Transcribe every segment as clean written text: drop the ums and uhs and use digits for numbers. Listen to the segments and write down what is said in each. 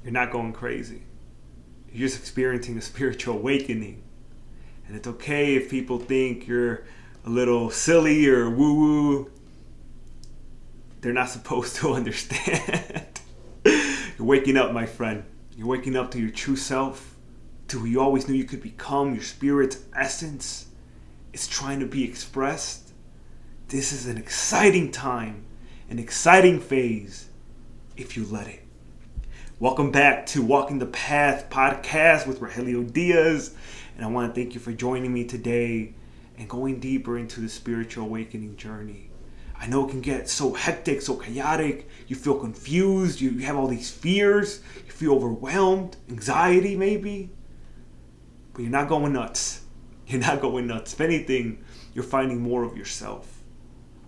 You're not going crazy. You're just experiencing a spiritual awakening. And it's okay if people think you're a little silly or woo-woo. They're not supposed to understand. You're waking up, my friend. You're waking up to your true self, to who you always knew you could become, your spirit's essence. It's trying to be expressed. This is an exciting time, an exciting phase, if you let it. Welcome back to Walking the Path podcast with Rogleio Diaz. And I want to thank you for joining me today and going deeper into the spiritual awakening journey. I know it can get so hectic, so chaotic. You feel confused. You have all these fears. You feel overwhelmed, anxiety maybe. But you're not going nuts. You're not going nuts. If anything, you're finding more of yourself.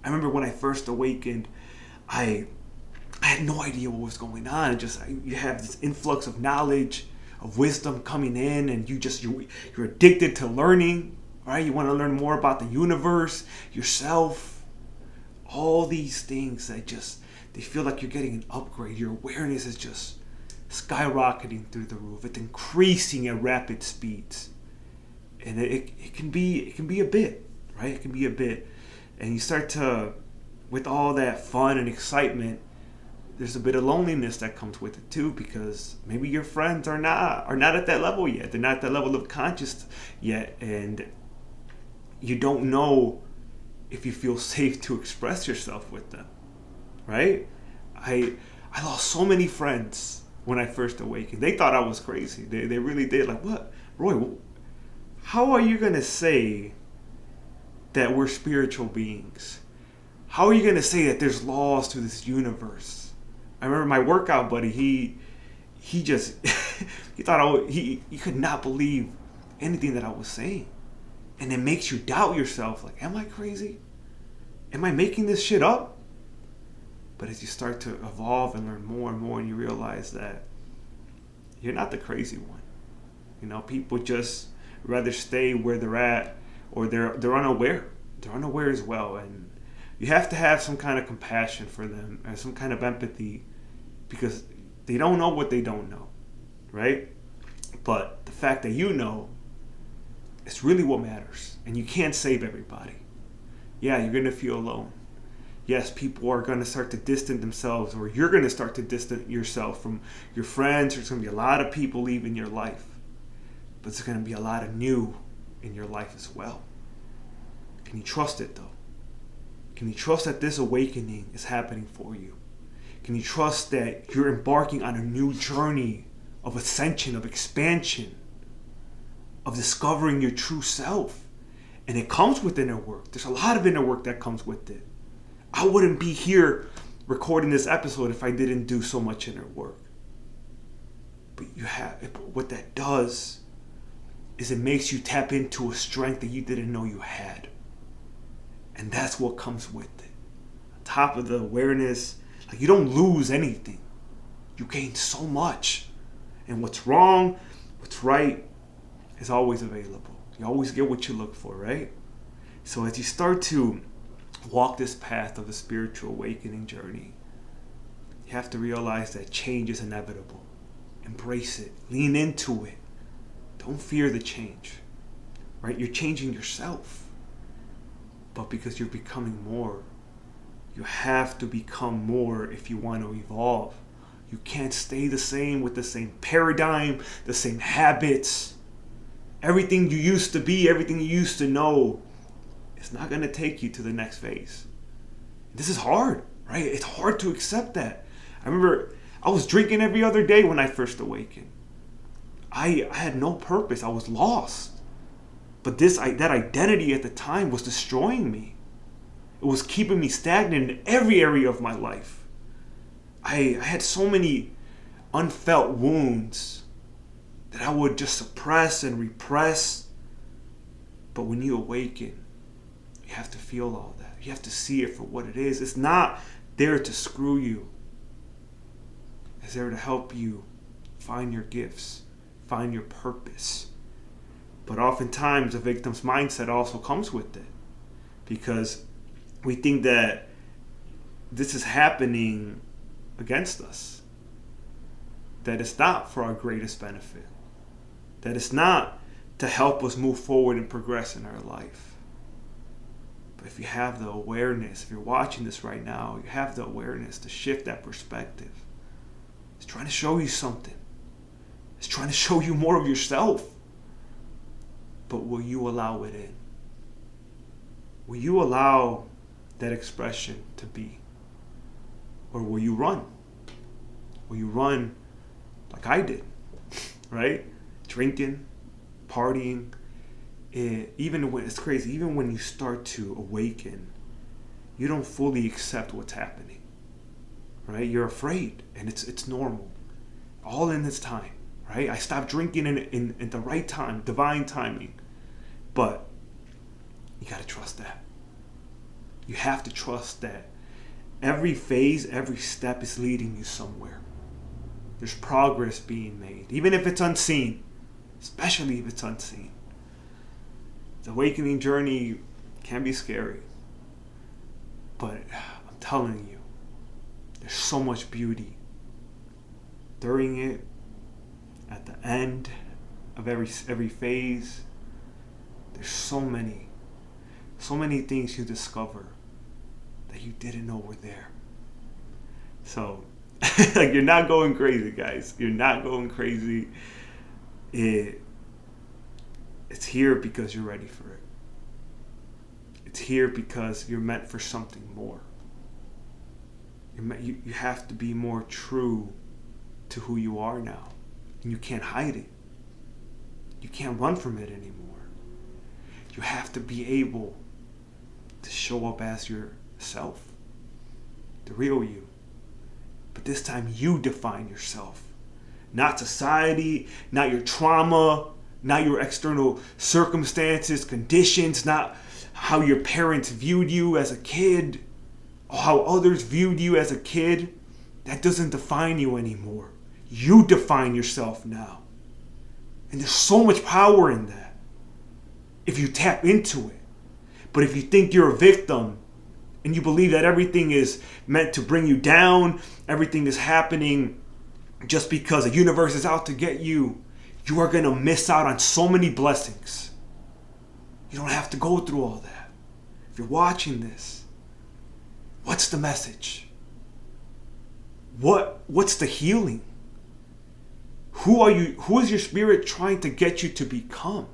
I remember when I first awakened, I had no idea what was going on. You have this influx of knowledge, of wisdom coming in, and you're addicted to learning, right? You want to learn more about the universe, yourself, all these things that they feel like you're getting an upgrade. Your awareness is just skyrocketing through the roof. It's increasing at rapid speeds. And it can be a bit, right? It can be a bit. And you start to, with all that fun and excitement, there's a bit of loneliness that comes with it too, because maybe your friends are not at that level yet. They're not at that level of conscious yet, and you don't know if you feel safe to express yourself with them, right? I lost so many friends when I first awakened. They thought I was crazy. They really did. Like, what, Roy? How are you gonna say that we're spiritual beings? How are you gonna say that there's laws to this universe? I remember my workout buddy, he just, he thought he could not believe anything that I was saying. And it makes you doubt yourself. Like, am I crazy? Am I making this shit up? But as you start to evolve and learn more and more, and you realize that you're not the crazy one. You know, people just rather stay where they're at, or they're unaware. They're unaware as well. And you have to have some kind of compassion for them and some kind of empathy, because they don't know what they don't know, right? But the fact that you know is really what matters. And you can't save everybody. Yeah, you're going to feel alone. Yes, people are going to start to distance themselves, or you're going to start to distance yourself from your friends. There's going to be a lot of people leaving your life. But there's going to be a lot of new in your life as well. Can you trust it though? Can you trust that this awakening is happening for you? Can you trust that you're embarking on a new journey of ascension, of expansion, of discovering your true self? And it comes with inner work. There's a lot of inner work that comes with it. I wouldn't be here recording this episode if I didn't do so much inner work. But what that does is it makes you tap into a strength that you didn't know you had. And that's what comes with it. On top of the awareness, like, you don't lose anything. You gain so much. And what's wrong, what's right, is always available. You always get what you look for, right? So as you start to walk this path of the spiritual awakening journey, you have to realize that change is inevitable. Embrace it. Lean into it. Don't fear the change, right? You're changing yourself. But because you're becoming more, you have to become more if you want to evolve. You can't stay the same with the same paradigm, the same habits. Everything you used to be, everything you used to know, it's not going to take you to the next phase. This is hard, right? It's hard to accept that. I remember I was drinking every other day when I first awakened. I had no purpose. I was lost. But that identity at the time was destroying me. It was keeping me stagnant in every area of my life. I had so many unfelt wounds that I would just suppress and repress. But when you awaken, you have to feel all that. You have to see it for what it is. It's not there to screw you. It's there to help you find your gifts, find your purpose. But oftentimes the victim's mindset also comes with it, because we think that this is happening against us. that it's not for our greatest benefit, that it's not to help us move forward and progress in our life. But if you have the awareness, if you're watching this right now, you have the awareness to shift that perspective. It's trying to show you something. It's trying to show you more of yourself. But will you allow it in? Will you allow that expression to be? Or will you run? Will you run like I did, right? Drinking, partying. Even when it's crazy, even when you start to awaken, you don't fully accept what's happening, right? You're afraid, and it's normal. All in its time, right? I stopped drinking in the right time, divine timing. But you got to trust that. You have to trust that every phase, every step is leading you somewhere. There's progress being made, even if it's unseen, especially if it's unseen. The awakening journey can be scary, but I'm telling you, there's so much beauty during it, at the end of every phase. There's so many things you discover that you didn't know were there. So, like, you're not going crazy, guys. You're not going crazy. It's here because you're ready for it. It's here because you're meant for something more. You have to be more true to who you are now. And you can't hide it. You can't run from it anymore. You have to be able to show up as yourself. The real you. But this time you define yourself. Not society, not your trauma, not your external circumstances, conditions, not how your parents viewed you as a kid, or how others viewed you as a kid. That doesn't define you anymore. You define yourself now. And there's so much power in that if you tap into it. But if you think you're a victim and you believe that everything is meant to bring you down, everything is happening just because the universe is out to get you, you are going to miss out on so many blessings. You don't have to go through all that. If you're watching this, what's the message? What's the healing? Who is your spirit trying to get you to become?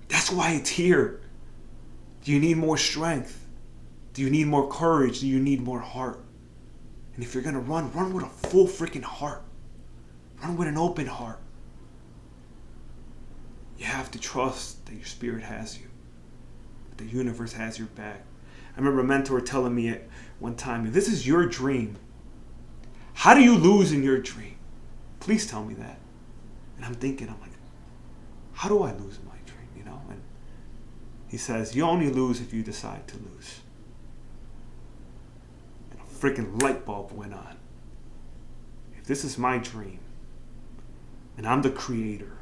That's why it's here. Do you need more strength? Do you need more courage? Do you need more heart? And if you're going to run with a full freaking heart. Run with an open heart. You have to trust that your spirit has you. That the universe has your back. I remember a mentor telling me at one time, if this is your dream, how do you lose in your dream? Please tell me that. And I'm like, how do I lose in my dream? You know? And he says, you only lose if you decide to lose. And a freaking light bulb went on. If this is my dream, and I'm the creator,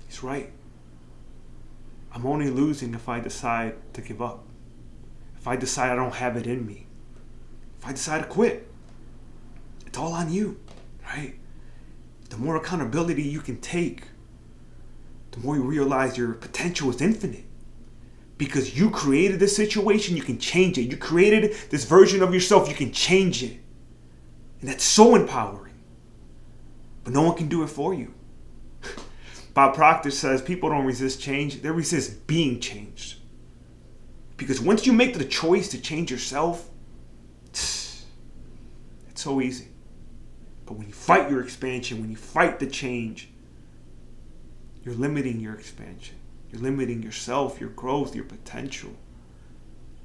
he's right. I'm only losing if I decide to give up. If I decide I don't have it in me. If I decide to quit. It's all on you, right? The more accountability you can take, the more you realize your potential is infinite. Because you created this situation, you can change it. You created this version of yourself, you can change it. And that's so empowering. But no one can do it for you. Bob Proctor says people don't resist change, they resist being changed. Because once you make the choice to change yourself, it's so easy. But when you fight your expansion, when you fight the change, you're limiting your expansion. You're limiting yourself, your growth, your potential.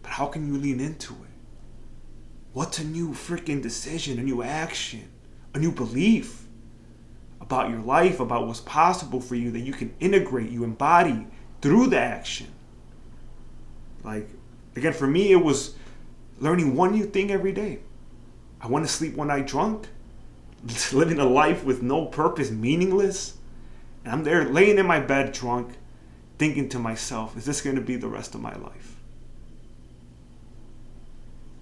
But how can you lean into it? What's a new freaking decision, a new action, a new belief about your life, about what's possible for you that you can integrate, you embody through the action? Like, again, for me, it was learning one new thing every day. I want to sleep one night drunk, living a life with no purpose, meaningless. And I'm there laying in my bed drunk, thinking to myself, is this going to be the rest of my life?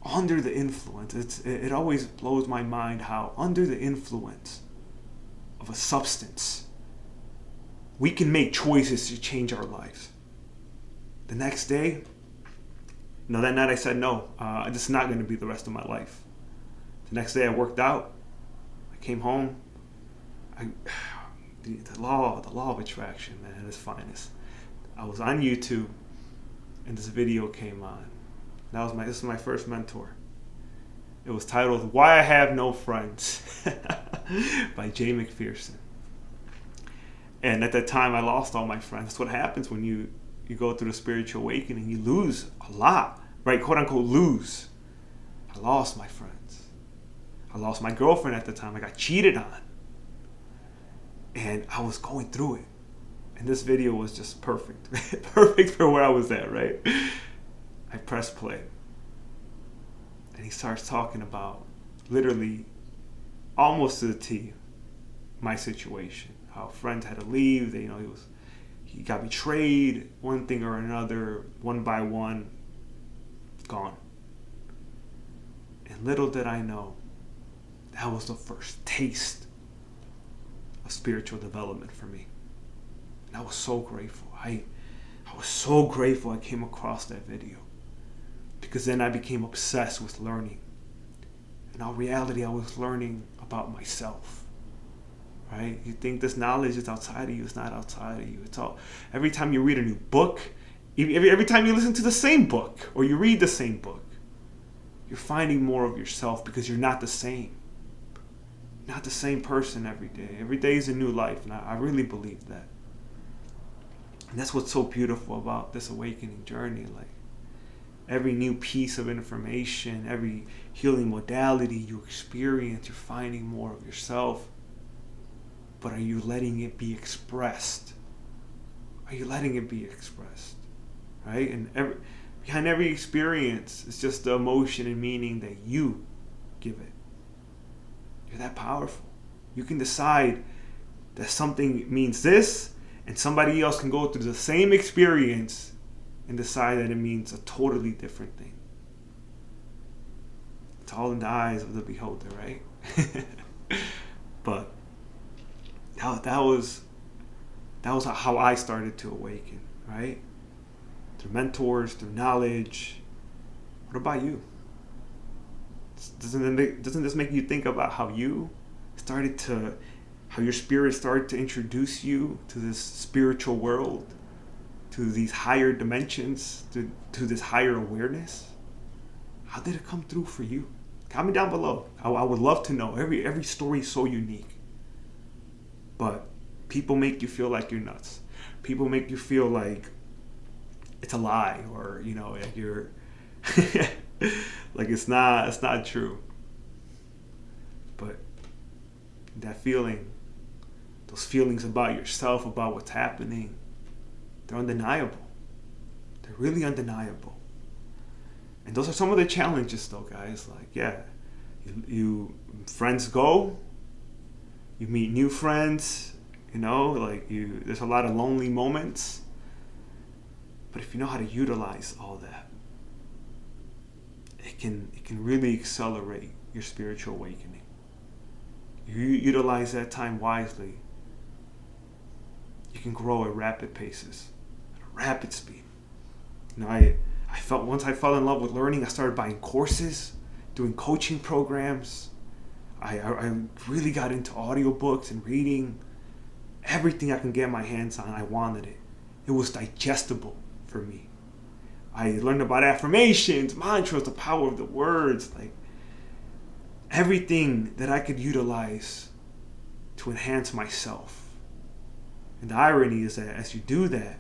under the influence, it always blows my mind how under the influence of a substance, we can make choices to change our lives. The next day, that night I said, no, this is not going to be the rest of my life. The next day I worked out. I came home. The law of attraction, man, at its finest. I was on YouTube, and this video came on. This is my first mentor. It was titled "Why I Have No Friends" by Jay McPherson. And at that time, I lost all my friends. That's what happens when you go through the spiritual awakening. You lose a lot, right? "Quote unquote" lose. I lost my friends. I lost my girlfriend at the time. I got cheated on. And I was going through it. And this video was just perfect. Perfect for where I was at, right? I press play. And he starts talking about, literally, almost to the T, my situation. How friends had to leave. He got betrayed, one thing or another, one by one, gone. And little did I know, that was the first taste of spiritual development for me. And I was so grateful. I was so grateful I came across that video, because then I became obsessed with learning. In all reality, I was learning about myself. Right? You think this knowledge is outside of you. It's not outside of you. It's all. Every time you read a new book, every time you listen to the same book or you read the same book, you're finding more of yourself, because you're not the same. Not the same person every day. Every day is a new life, and I really believe that. And that's what's so beautiful about this awakening journey. Like, every new piece of information, every healing modality you experience, you're finding more of yourself. But are you letting it be expressed? Are you letting it be expressed? Right? And behind every experience is just the emotion and meaning that you give it. You're that powerful. You can decide that something means this, and somebody else can go through the same experience and decide that it means a totally different thing. It's all in the eyes of the beholder, right? But that was how I started to awaken, right? Through mentors, through knowledge. What about you? Doesn't this make you think about how your spirit started to introduce you to this spiritual world, to these higher dimensions, to this higher awareness? How did it come through for you? Comment down below. I would love to know. Every story is so unique. But people make you feel like you're nuts. People make you feel like it's a lie, or like you're like it's not true. But that feeling, those feelings about yourself, about what's happening, they're undeniable. They're really undeniable. And those are some of the challenges, though, guys. Like, yeah, you friends go, you meet new friends, there's a lot of lonely moments. But if you know how to utilize all that, it can really accelerate your spiritual awakening. You utilize that time wisely, you can grow at rapid paces, at a rapid speed. Once I fell in love with learning, I started buying courses, doing coaching programs. I really got into audiobooks and reading. Everything I can get my hands on, I wanted it. It was digestible for me. I learned about affirmations, mantras, the power of the words, like everything that I could utilize to enhance myself. And the irony is that as you do that,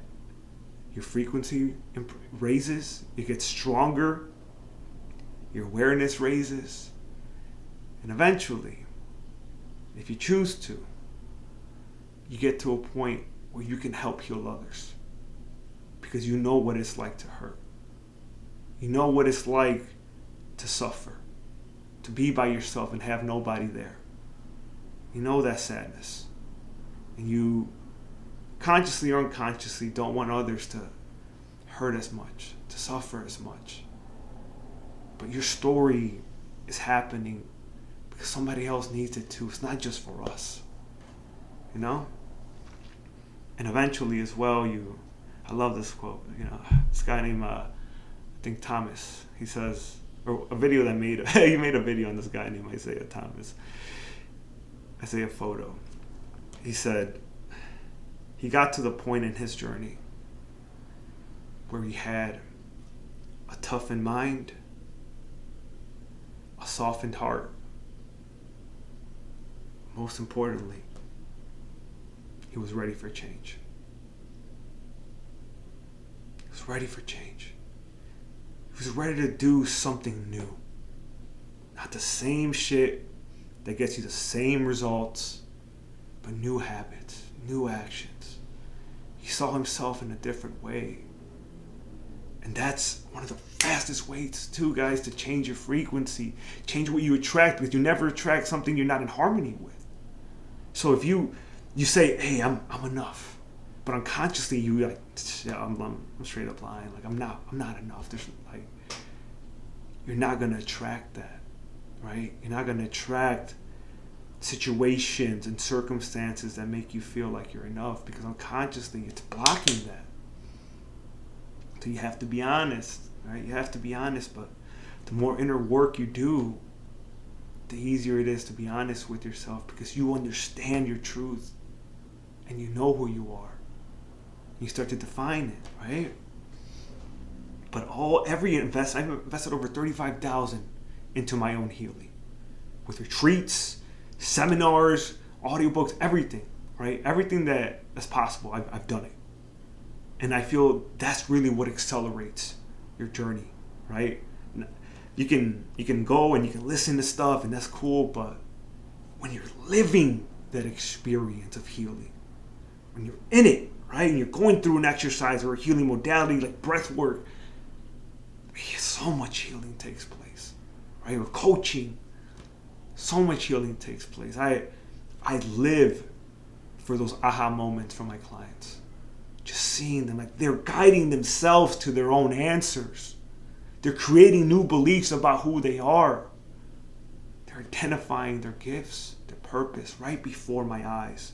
your frequency raises, you get stronger, your awareness raises, and eventually, if you choose to, you get to a point where you can help heal others, because you know what it's like to hurt. You know what it's like to suffer, to be by yourself and have nobody there. You know that sadness. And you consciously or unconsciously don't want others to hurt as much, to suffer as much. But your story is happening because somebody else needs it too. It's not just for us, you know? And eventually as well, I love this quote, this guy named, I think Thomas, he says, or a video that he made a video on this guy named Isaiah Photo. He said, he got to the point in his journey where he had a toughened mind, a softened heart. Most importantly, he was ready for change. He was ready for change. He was ready to do something new. Not the same shit that gets you the same results, but new habits, new actions. He saw himself in a different way. And that's one of the fastest ways too, guys, to change your frequency. Change what you attract, because you never attract something you're not in harmony with. So if you say, hey, I'm enough, but unconsciously you like, yeah, I'm straight up lying. Like I'm not enough. There's like, you're not gonna attract that, right? You're not gonna attract situations and circumstances that make you feel like you're enough, because unconsciously it's blocking that. So you have to be honest, right? You have to be honest, but the more inner work you do, the easier it is to be honest with yourself, because you understand your truth and you know who you are. You start to define it, right? But I've invested over $35,000 into my own healing, with retreats, seminars, audiobooks, everything, right? Everything that's possible, I've done it. And I feel that's really what accelerates your journey, right? You can go and you can listen to stuff, and that's cool, but when you're living that experience of healing, when you're in it, right, and you're going through an exercise or a healing modality like breath work, so much healing takes place, right? Or coaching, so much healing takes place. I live for those aha moments from my clients. Just seeing them, like they're guiding themselves to their own answers. They're creating new beliefs about who they are. They're identifying their gifts, their purpose right before my eyes.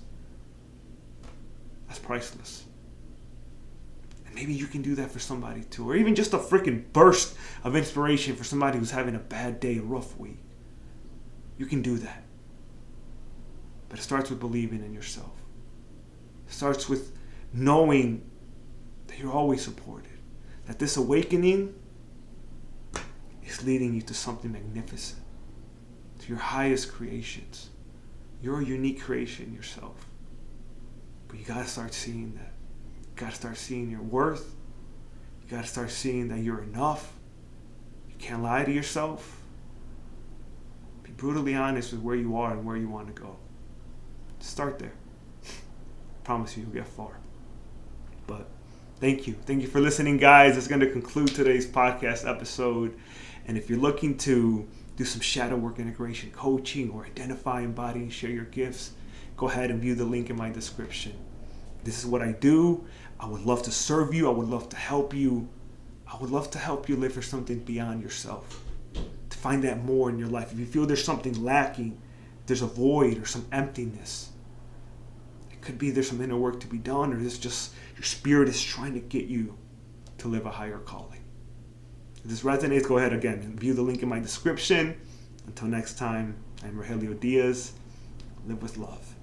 That's priceless. And maybe you can do that for somebody too. Or even just a freaking burst of inspiration for somebody who's having a bad day, a rough week. You can do that. But it starts with believing in yourself. It starts with knowing that you're always supported. That this awakening is leading you to something magnificent. To your highest creations. You're a unique creation yourself. But you gotta start seeing that. You gotta start seeing your worth. You gotta start seeing that you're enough. You can't lie to yourself. Be brutally honest with where you are and where you want to go. Start there. Promise you, you'll get far. But thank you. Thank you for listening, guys. It's going to conclude today's podcast episode. And if you're looking to do some shadow work integration coaching or identify, embody, and share your gifts, go ahead and view the link in my description. This is what I do. I would love to serve you. I would love to help you. I would love to help you live for something beyond yourself. To find that more in your life. If you feel there's something lacking, there's a void or some emptiness, it could be there's some inner work to be done, or it's just your spirit is trying to get you to live a higher calling. If this resonates, go ahead again and view the link in my description. Until next time, I'm Rogleio Diaz. Live with love.